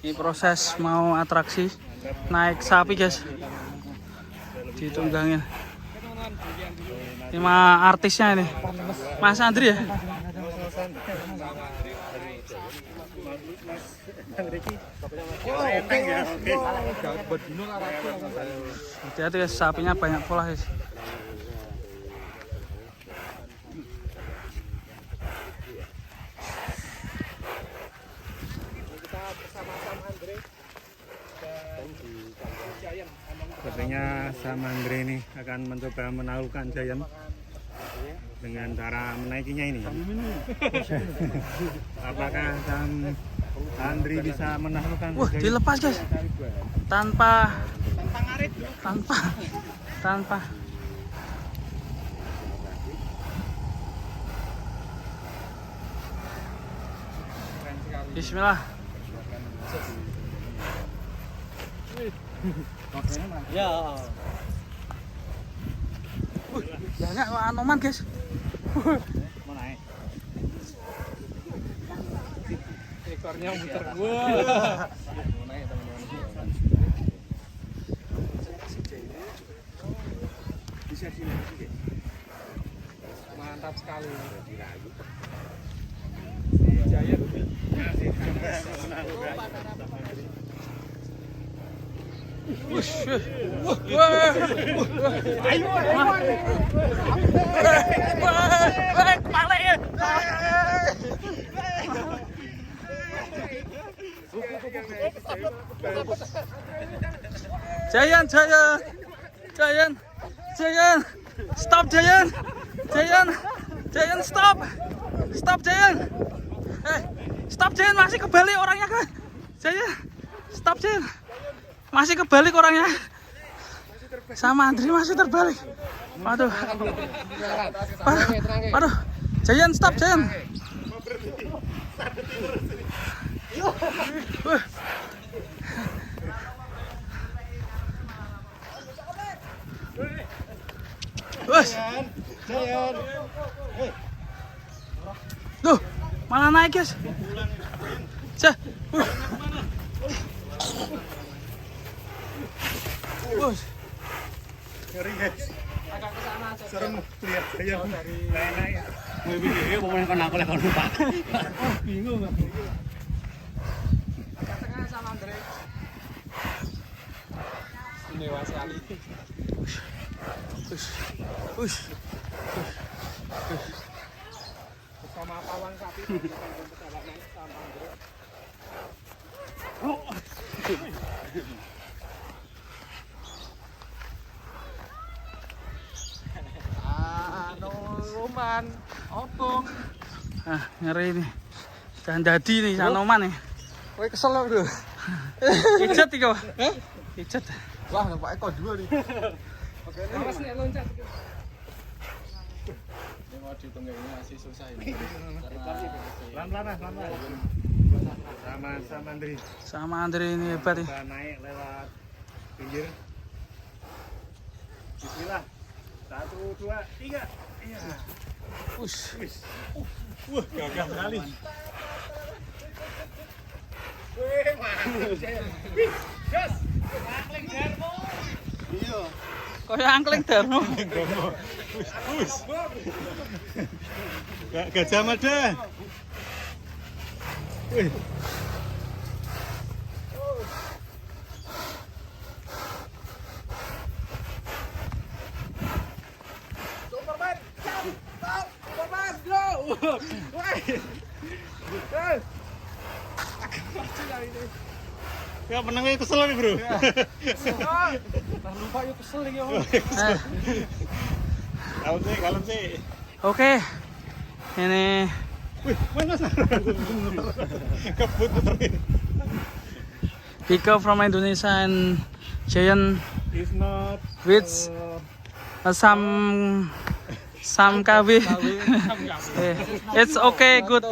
Ini proses mau atraksi naik sapi guys, ditunggangin. Ini mah artisnya ini, Mas Andri ya. Hati-hati guys, sapinya banyak pola guys. Sepertinya Sam Andre ini akan mencoba menaklukkan Giant dengan cara menaikinya ini. Apakah Sam Andre bisa menaklukkan? Wah, dilepas guys, tanpa. Bismillah. Ya. Banyak anoman guys. Mau naik. Ekornya muter. Wah. Mau naik teman-teman. Bisa sini. Mantap sekali. Jaya. Giant, stop Giant, stop Giant, stop Giant, masih kebalik orangnya kan, Giant, stop Giant, masih kebalik orangnya, sama Andri masih terbalik, waduh, Giant, stop Giant. Tuh, malah naik guys. Ngeri guys. Agak ke sana aja. Serem lihat Giant naik. Mau video pemain kon aku lek lupa. Bingung aku. Tengah sama Andre. Dewa sekali. Bersama pawang sapi pesawat naik sama Andre. Roman, opung. Ah, ngeri ini. Jangan jadi nih Sanoman nih. Kowe kesel lho. Ijet iki kok. Ijet. Wah, nampak ekor dua nih. Oke, awas nih loncat. Ini mau ditunggangin masih susah ini. Pelan-pelan. Sama Andri. Sama Andri ini hebat nih. Bisa naik lewat pinggir. Bismillah. 1, 2, 3. Iya. Wah, gagah sekali. Wih, mantap. Wih, gas. Angkling Darmo. Iya. Kayak angkling Darmo. Gajah Mada. Wih. Superman, stop, Superman, go. Woi. Ya menangnya kesel nih bro. Lupa yuk kesel lagi om. Kalem sih. Oke. Ini Wih, mana kebut betul. Pika from Indonesia and Giant It's not with some kawin. It's okay, good.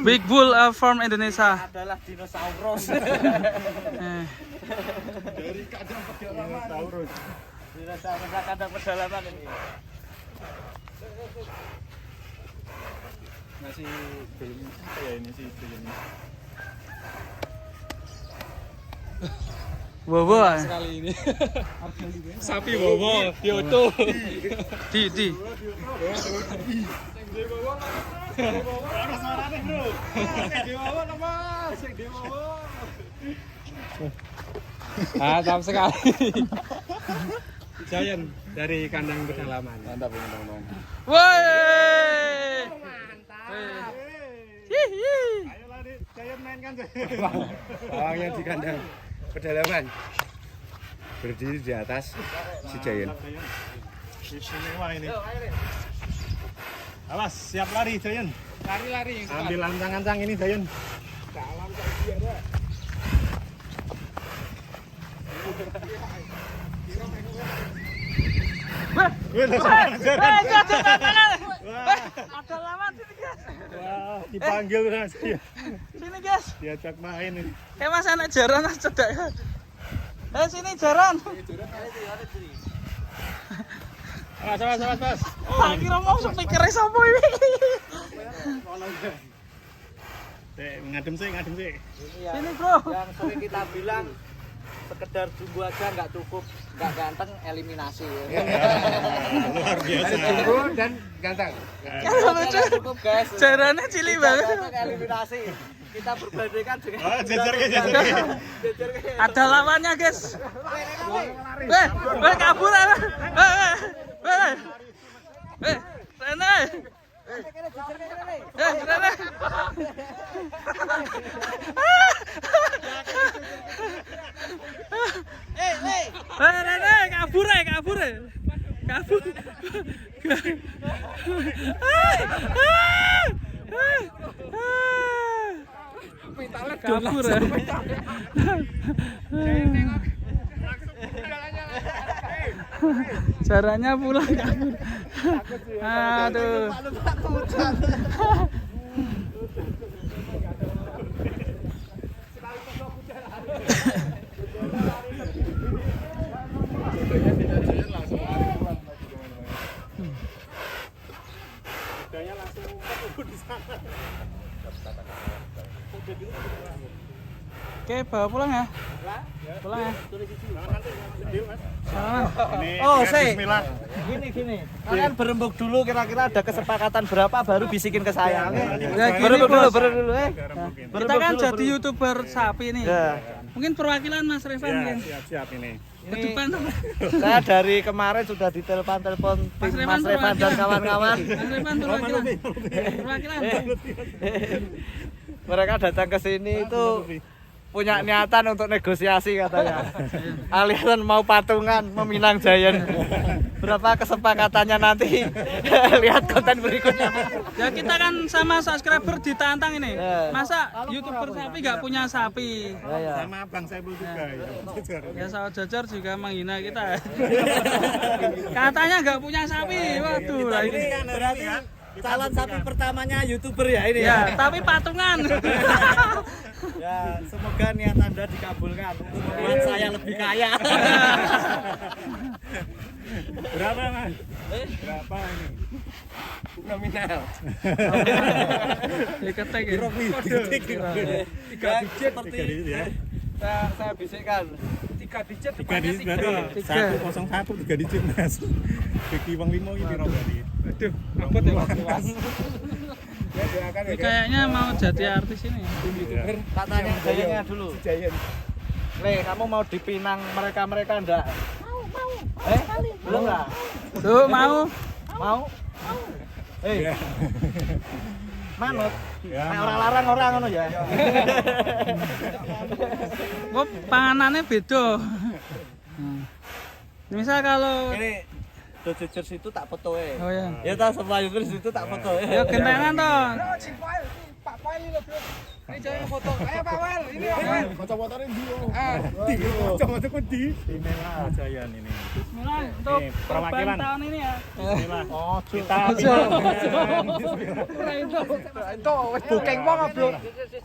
Big bull from Indonesia. Adalah dinosaurus. Dari kandang pedalaman. Dinosaurus kandang pedalaman ini. Masih belum apa ya ini sih belum. Bobo. Sekali ini. Sapi bobo, Yoto. Di. ada suaranya bro. Dewa nama, Dewa. Mantap sekali. Giant dari kandang pedalaman. Mantap ini teman-teman. Woi. Ayo lari, Giant mainkan Giant. Bawangnya di kandang pedalaman. Berdiri di atas si Giant. Istimewa ini. Awas, siap lari Giant. Lari-lari. Ambil ancang-ancang ini Giant. Ada lawan sini guys. Wah, dipanggil kan saya. Sini guys. Diajak main ini. Mas anak jaran mas cedak. Sini jaran. Awas. Tak kira mau speaker sapa iki. Ngadem sih. Sini bro. Yang sering kita bilang sekedar jumbo aja nggak cukup, nggak ganteng eliminasi. Luar biasa. Jumbo dan ganteng. Nggak cukup guys. Jarannya cili banget. Ganteng eliminasi. Kita berbandingkan dengan. Oh, jejer. Ada lawannya guys. Kabur. Rene. Rene. Rene kabur. Kabur. Caranya pulang kabur. Aduh. Oke, bawa pulang ya. Pulang ya. Oh, say. Bismillah. Gini. Kalian berembuk dulu kira-kira ada kesepakatan berapa baru bisikin ke saya. Ya, gini, Berembuk Bos. dulu. Kita kan jadi YouTuber sapi nih. Ya. Mungkin perwakilan Mas Revan Ya, mungkin. siap ini. Ke depan. Saya dari kemarin sudah ditelepon tim Mas Revan dan kawan-kawan. Mas Revan perwakilan. Mereka datang ke sini itu punya niatan untuk negosiasi katanya. Aliran mau patungan meminang Giant. Berapa kesepakatannya nanti? Lihat konten berikutnya. Ya kita kan sama subscriber ditantang ini. Ya. Masa YouTuber sapi nggak punya sapi? Ya. Sama Bang Saiful juga ya. Ya sahabat jajar juga menghina kita. Katanya nggak punya sapi. Waduh, lah ini. Berarti calon sapi pertamanya YouTuber ya ini Ya, tapi patungan. Ya, semoga niat Anda dikabulkan untuk membuat saya lebih kaya. Berapa Mas? Berapa ini? Nominal. Diketek ya. Tiga digit seperti ya. saya bisikkan. 3 digit. 3 digit berarti 101 3 digit Mas. Bagi Bang Limo ini berarti. Aduh, abot ya Mas. Ini kayaknya mau jadi artis ini. Katanya Giantnya dulu. Le, kamu mau dipinang mereka enggak? Mau. Belum lah. Tuh mau. Mau? Manut. Ya, Nek ora larang orang ngono ya. Kok panganannya beda. Misal kalau Ini Dodgers itu tak foto ya. oh ya. Ya tahu semua YouTubers itu tak foto Ya ya. gentengan toh. Pak Pail ini loh, Bro. Ini jangan foto. Ayo Pak Pail, ini Pak Pail. Kacamata ini Kacamata di Inilah Jayan ini. Bismillah untuk Nih, korban perwakilan. tahun ini ya. Bismillah. Kita Itu wis booking mongo, Bro.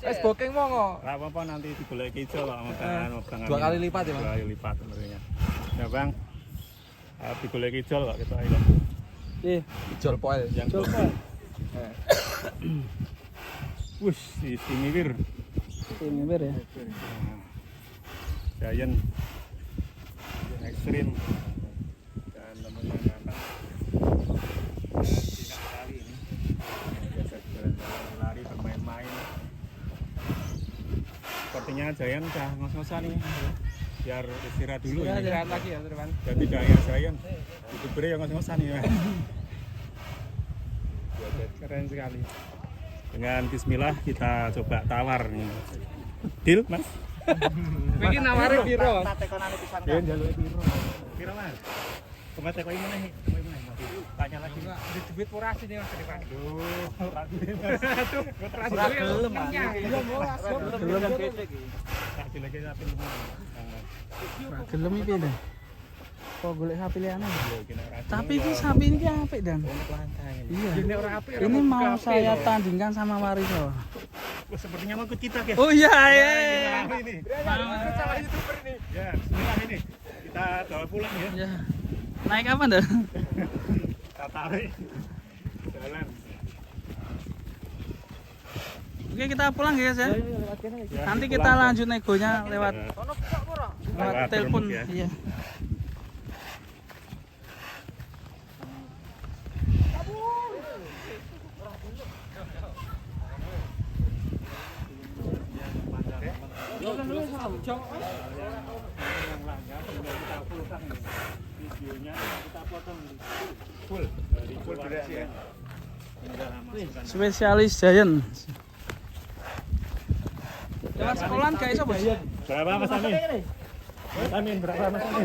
Wis booking mongo. Ora apa-apa nanti digolek hijau kok makan 2 kali lipat ya, Bang? 2 kali lipat tentunya. Ya, Bang. Digolek hijau kok kita ayo. Jol poil. Yang Wush, si Miwir. Ini ber ya. Giant ekstrim dan teman-teman datang tidak sekali ini biasa jalan-jalan lari bermain-main sepertinya Giant udah ngos-ngosan nih biar istirahat dulu ini Istirahat lagi ya, teman. dan tidak hanya Giant youtuber yang ngos-ngosan nih keren sekali dengan bismillah kita coba tawar nih deal mas. Iki naware piro? Tak tekonane pisan. Ya njaluk piro? Piro Mas? Kemate kok imene iki? Kok imene? Tanya lagi. Di duit ora sih nih Mas Depan. Aduh, ora duwe. Ora gelem ah. Iya, molas. Gelem gede iki. Tak dileke sapi lu. Gelem iki lho. Kok golek sapi liyane. Tapi Tapi ini sapi ini apik dan. Iya. Ini ora apik. Ini mau saya tandingkan sama Wariso. sepertinya mau ikut kita, guys. Oh iya, Ini. Sama YouTuber ini. Ya, bismillah ini. Kita bawa pulang ya. ya. Naik apa dah? Kita tarik. Jalan. Oke kita pulang guys ya. Ya, Nanti pulang, kita Bang. lanjut negonya lewat Lewat telepon. remote ya. Iya. Videonya kita potong full dari durasi ya. Spesialis Giant. Lewat sekolahan gak iso, Bos. Berapa Mas Amin? Mas Amin berapa Mas Amin?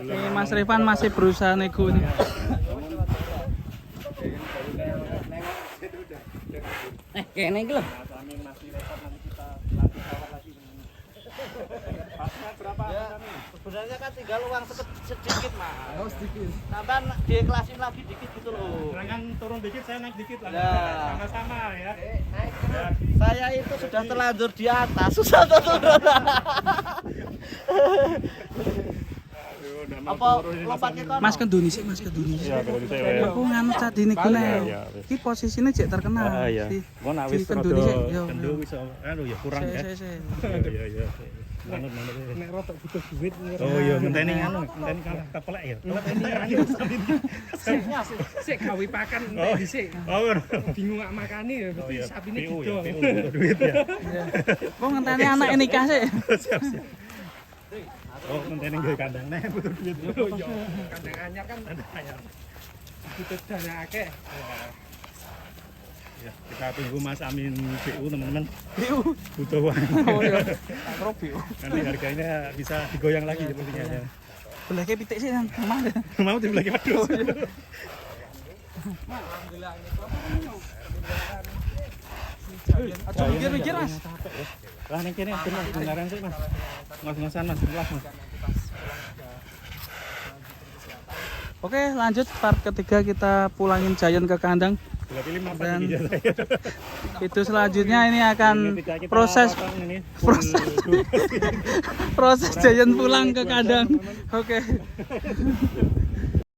Ini Mas Rifan masih berusaha nego nih. Kayaknya iki lho. Mas Amin masih repot nanti kita latih tawar lagi. Pasnya berapa Mas Amin? Sebenarnya kan tinggal uang sedikit, Mas. Oh, sedikit. Tambahan dikeklasin lagi dikit gitu loh. Serangan turun dikit, saya naik dikit lah. Ya. Sama-sama ya. Ya. Saya itu sudah terlanjur di atas, susah turun. Aduh, udah mau Apa turun ini, lompat ke kono? Mas kenduni sih, Mas kenduni. Iya, kalau gitu ya. Aku nganu cat di niku Iya, nek. iya. Iki posisine jek terkenal. Ah iya. Di- Gua nak di wis kenduni rada sik. Yo. kendu wis anu ya kurang ya. Saya. Iya iya. Manut. Nek rotok butuh duit. Oh iya, ngenteni anu, ngenteni kepelek ya. Sik gawe pakan Oh, entek dhisik. Oh, Bingung gak makani ya, oh mesti iya. sapine PU ya, didol. PU butuh duit ya. Kok ngenteni anak nikah sih? Siap. Oh, ngenteni gawe kandang nek butuh duit. Oh iya, kandang anyar kan butuh dana akeh. Ya, kita tunggu Mas Amin PU teman-teman. Yo. Butuh uang. Oh iya. Tak krobi. Nanti harganya bisa digoyang lagi sepertinya ya. Belake pitik sih kan. Emang deh. Mau dibeli waduh. Aja mikir-mikir, Mas. Lah ning kene beneran sih Mas. Ngos-ngosan Mas, kelas Mas. Oke, lanjut part ketiga kita pulangin Giant ke kandang. Bila pilih mapan Dan iki ya. video selanjutnya ini akan Kita proses potong ini. proses Giant pulang ke kandang. Oke.